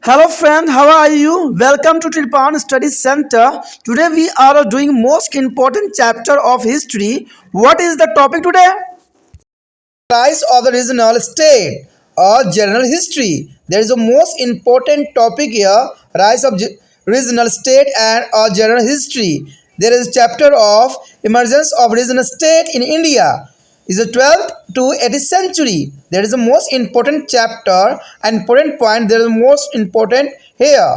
Hello friend, how are you? Welcome to Tripan Study Center. Today we are doing most important chapter of history. What is the topic today? Rise of the regional state or general history. There is a most important topic here, rise of regional state and or general history. There is a chapter of emergence of regional state in India. Is the 12th to 18th century. There is the most important chapter and important point. There is the most important here.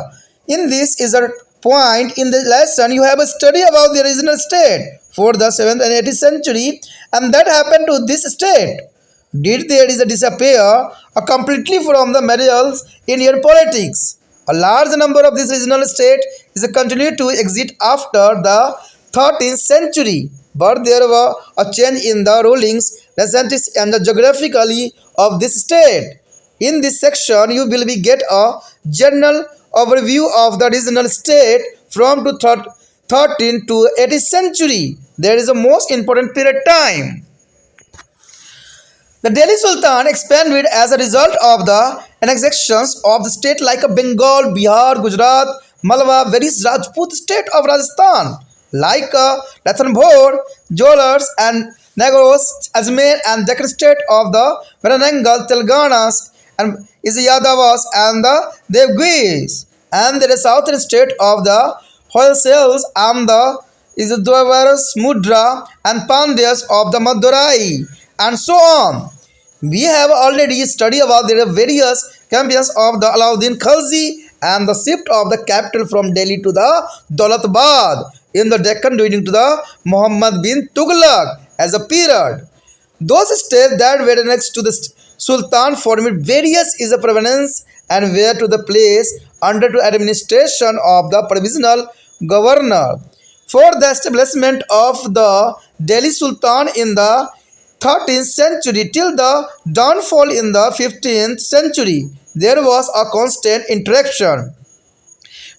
In this is a point in the lesson you have a study about the regional state for the 7th and 18th century, and that happened to this state. Did there is a disappear completely from the materials Indian politics? A large number of this regional state is continued to exist after the 13th century, but there were a change in the rulings, recently and the geographically of this state. In this section, you will be get a general overview of the regional state from 13th to 18th century. There is a most important period time. The Delhi Sultan expanded as a result of the annexations of the state like Bengal, Bihar, Gujarat, Malwa, various Rajput state of Rajasthan like Ranthambore, Jolars and Nagros, Ajmer and Deccan state of the Varanangal, Telangana and is Yadavas and the Devgis, and there is southern state of the Hoysals and the is Dwavaras, Mudra and Pandyas of the Madurai and so on. We have already studied about the various campaigns of the Alauddin Khalji and the shift of the capital from Delhi to the Daulatbad in the Deccan during to the Muhammad bin Tughlaq as a period. Those states that were next to the Sultan formed various is a province and were to the place under the administration of the provisional governor. For the establishment of the Delhi Sultan in the 13th century till the downfall in the 15th century, there was a constant interaction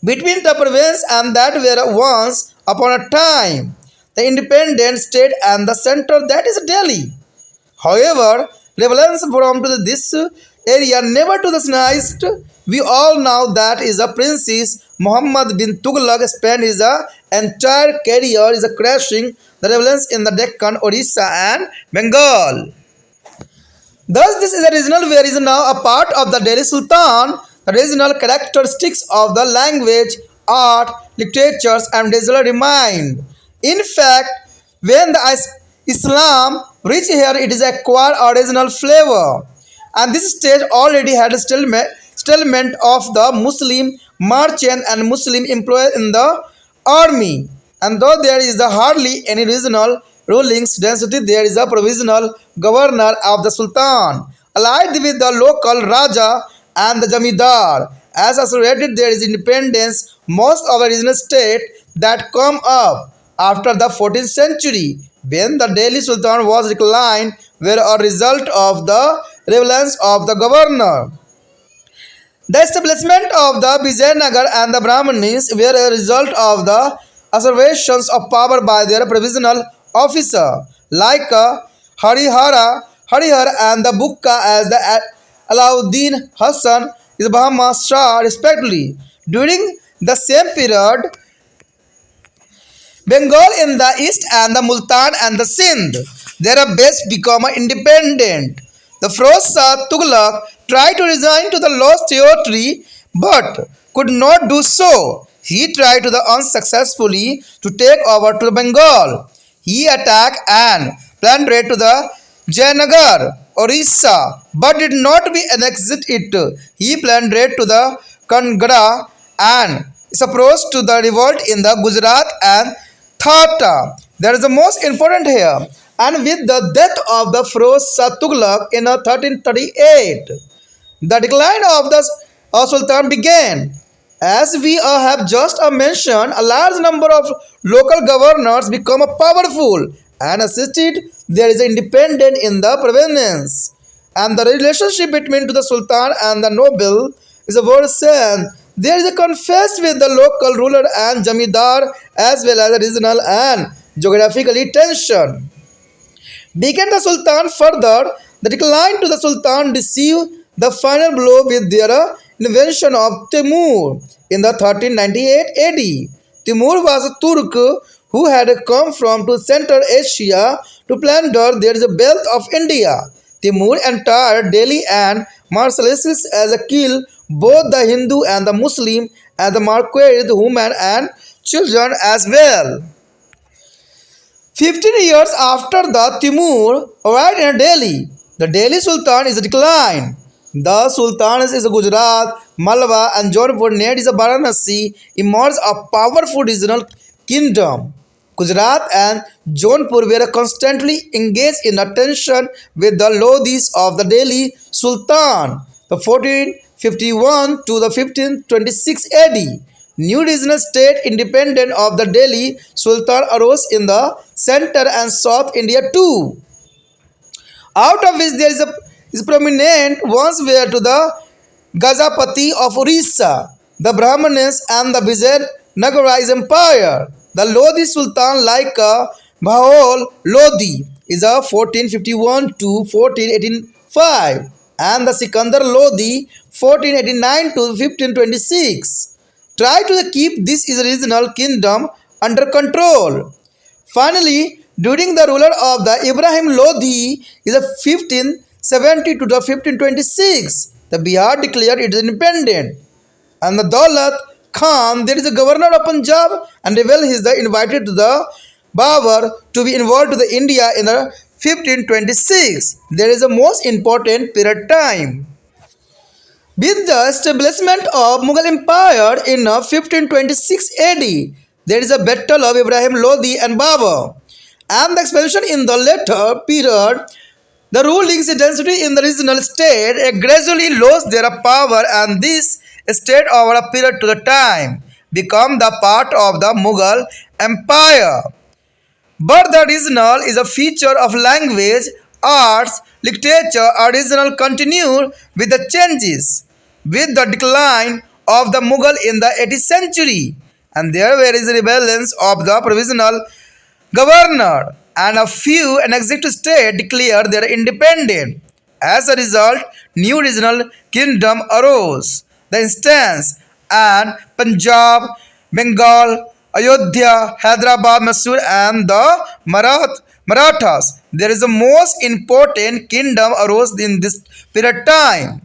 between the province and that were once upon a time the independent state and the center that is Delhi. However, rebellions from to this area never to the Sinhaist. We all know that is a Princess Muhammad bin Tughlaq spent his entire career is crashing the rebellions in the Deccan, Orissa and Bengal. Thus, this is a regional where is now a part of the Delhi Sultan. The regional characteristics of the language, art, literatures, and digital remained. In fact, when the Islam reached here, it is acquired a regional flavor. And this stage already had a stalemate of the Muslim merchant and Muslim employees in the army. And though there is hardly any regional rulings density, there is a provisional governor of the Sultan, allied with the local Raja and the Jamidar. As associated, there is independence. Most of the regional state that come up after the 14th century, when the Delhi Sultan was declined, were a result of the rebellions of the governor. The establishment of the Vijayanagar and the Brahmins were a result of the assertions of power by their provisional officer like Harihar and the Bukka as the Alauddin Hassan is Bahama Shah respectively. During the same period, Bengal in the east and the Multan and the Sindh, their base become independent. The Firoz Shah Tughlaq tried to resign to the lost territory but could not do so. He tried to the unsuccessfully to take over to Bengal. He attacked and plundered to the Jayanagar, Orissa, but did not be annexed it. He plundered to the Kangada and suppressed to the revolt in the Gujarat and Thatta. That is the most important here. And with the death of the Firoz Shah Tughlaq in 1338, the decline of the Sultan began. As we have just mentioned, a large number of local governors become powerful and assisted. There is independence in the province, and the relationship between the Sultan and the noble is a word same. There is a conflict with the local ruler and Jamidar as well as regional and geographically tension. Began the Sultan further, the decline to the Sultan received the final blow with their invention of Timur in the 1398 AD. Timur was a Turk who had come from to Central Asia to plunder the wealth of India. Timur entered Delhi and marshals as a kill both the Hindu and the Muslim and the marquised women and children as well. 15 years after the Timur arrived in Delhi, the Delhi Sultan is declined. The Sultans is Gujarat, Malwa and Jaunpur near is Varanasi emerged a powerful regional kingdom. Gujarat and Jaunpur were constantly engaged in a tension with the Lodhis of the Delhi Sultan. The 1451 to the 1526 AD. New regional state independent of the Delhi Sultan arose in the center and South India too. Out of which there is prominent ones were to the Gajapati of Orissa, the Brahmanes and the Vijayanagara Empire. The Lodi Sultan like Bahol Lodi is a 1451 to 1485 and the Sikandar Lodi 1489 to 1526 try to keep this regional kingdom under control. Finally, during the ruler of the Ibrahim Lodi is a 1570 to the 1526, the Bihar declared its independent. And the Daulat Khan, there is a governor of Punjab, and well, he is invited to the Babur to be involved to the India in the 1526. There is a most important period time. With the establishment of Mughal Empire in 1526 AD, there is a battle of Ibrahim Lodi and Babur, and the expansion in the later period, the ruling dynasty in the regional state gradually lost their power, and this state over a period to the time become the part of the Mughal Empire. But the regional is a feature of language, arts, literature, original continued with the changes. With the decline of the Mughal in the 18th century, and there were rebellions of the provisional governor, and a few annexed states declared their independence. As a result, new regional kingdom arose. The instance and Punjab, Bengal, Ayodhya, Hyderabad, Mysore, and the Marathas. There is the most important kingdom arose in this period of time.